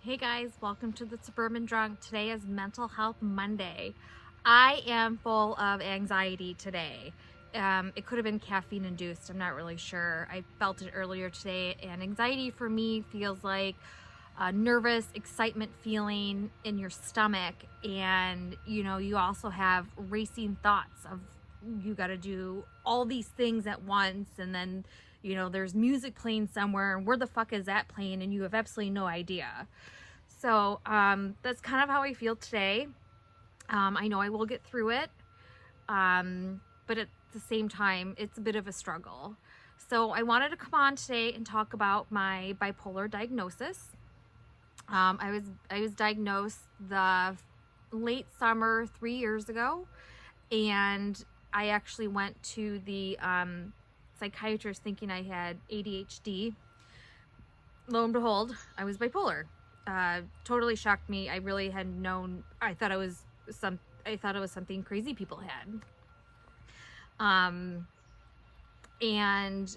Hey guys, welcome to the Suburban Drunk. Today is Mental Health Monday. I am full of anxiety today. It could have been caffeine induced, I'm not really sure. I felt it earlier today, and anxiety for me feels like a nervous excitement feeling in your stomach, and you also have racing thoughts of you got to do all these things at once, and then there's music playing somewhere, and where the fuck is that playing, and you have absolutely no idea. So that's kind of how I feel today. I know I will get through it, but at the same time, it's a bit of a struggle. So I wanted to come on today and talk about my bipolar diagnosis. I was diagnosed the late summer 3 years ago, and I actually went to the psychiatrist thinking I had ADHD. Lo and behold, I was bipolar. Totally shocked me. I really had known. I thought it was something crazy people had. And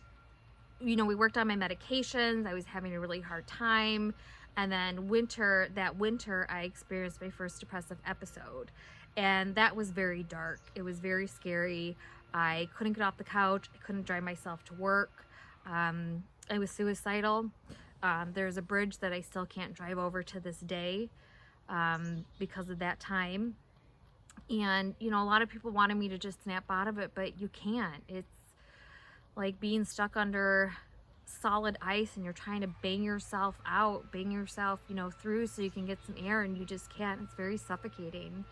we worked on my medications. I was having a really hard time. And then that winter, I experienced my first depressive episode. And that was very dark. It was very scary. I couldn't get off the couch. I couldn't drive myself to work. I was suicidal. There's a bridge that I still can't drive over to this day because of that time. And, a lot of people wanted me to just snap out of it, but you can't. It's like being stuck under solid ice and you're trying to bang yourself through so you can get some air, and you just can't. It's very suffocating.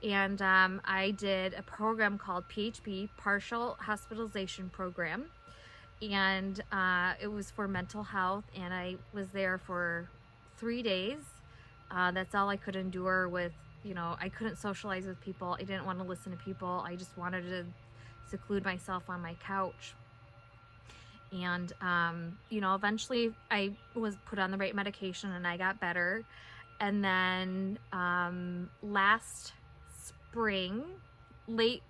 And I did a program called PHP, Partial Hospitalization Program. And it was for mental health, and I was there for 3 days. That's all I could endure with, I couldn't socialize with people. I didn't want to listen to people. I just wanted to seclude myself on my couch. And, eventually I was put on the right medication and I got better. And then last spring, late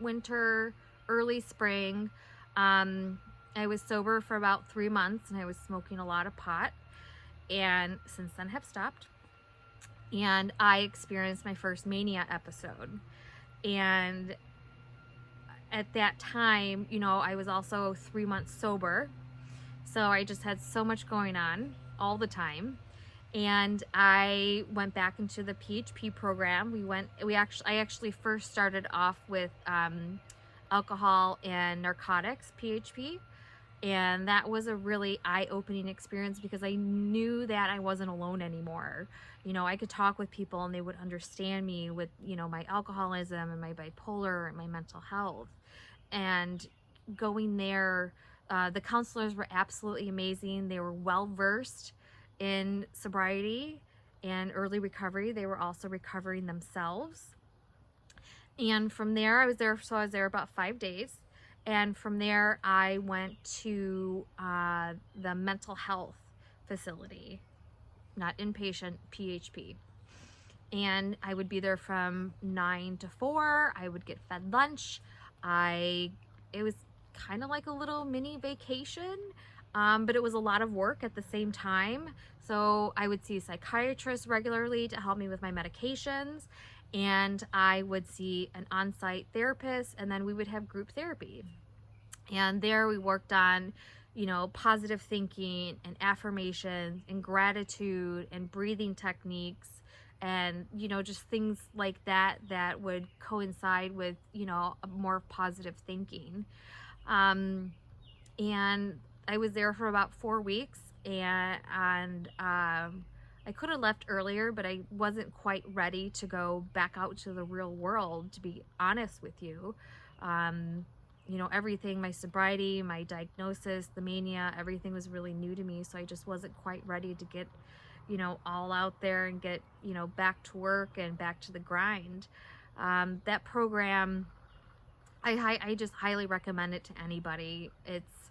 winter, early spring, I was sober for about 3 months, and I was smoking a lot of pot, and since then have stopped. And I experienced my first mania episode. And at that time, I was also 3 months sober. So I just had so much going on all the time. And I went back into the PHP program. I actually first started off with alcohol and narcotics, PHP. And that was a really eye-opening experience because I knew that I wasn't alone anymore. I could talk with people and they would understand me with, my alcoholism and my bipolar and my mental health. And going there, the counselors were absolutely amazing. They were well-versed in sobriety and early recovery. They were also recovering themselves. And from there, I was there about 5 days. And from there, I went to the mental health facility, not inpatient, PHP. And I would be there from 9 to 4. I would get fed lunch. It was kind of like a little mini vacation, but it was a lot of work at the same time. So I would see a psychiatrist regularly to help me with my medications, and I would see an on-site therapist, and then we would have group therapy. And there we worked on, positive thinking and affirmations and gratitude and breathing techniques, and just things like that would coincide with a more positive thinking. And I was there for about 4 weeks, and I could have left earlier, but I wasn't quite ready to go back out to the real world, to be honest with you. Everything, my sobriety, my diagnosis, the mania, everything was really new to me. So I just wasn't quite ready to get, all out there and get, back to work and back to the grind. That program, I just highly recommend it to anybody. It's,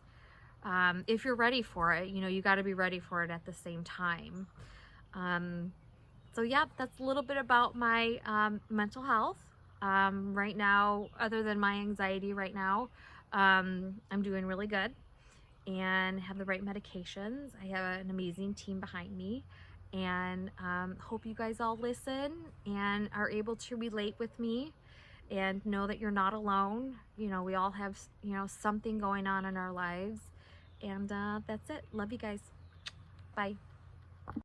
if you're ready for it, you got to be ready for it at the same time. So yeah, that's a little bit about my mental health. Right now, other than my anxiety right now, I'm doing really good and have the right medications. I have an amazing team behind me, And hope you guys all listen and are able to relate with me and know that you're not alone. You know, we all have, you know, something going on in our lives. And that's it. Love you guys. Bye.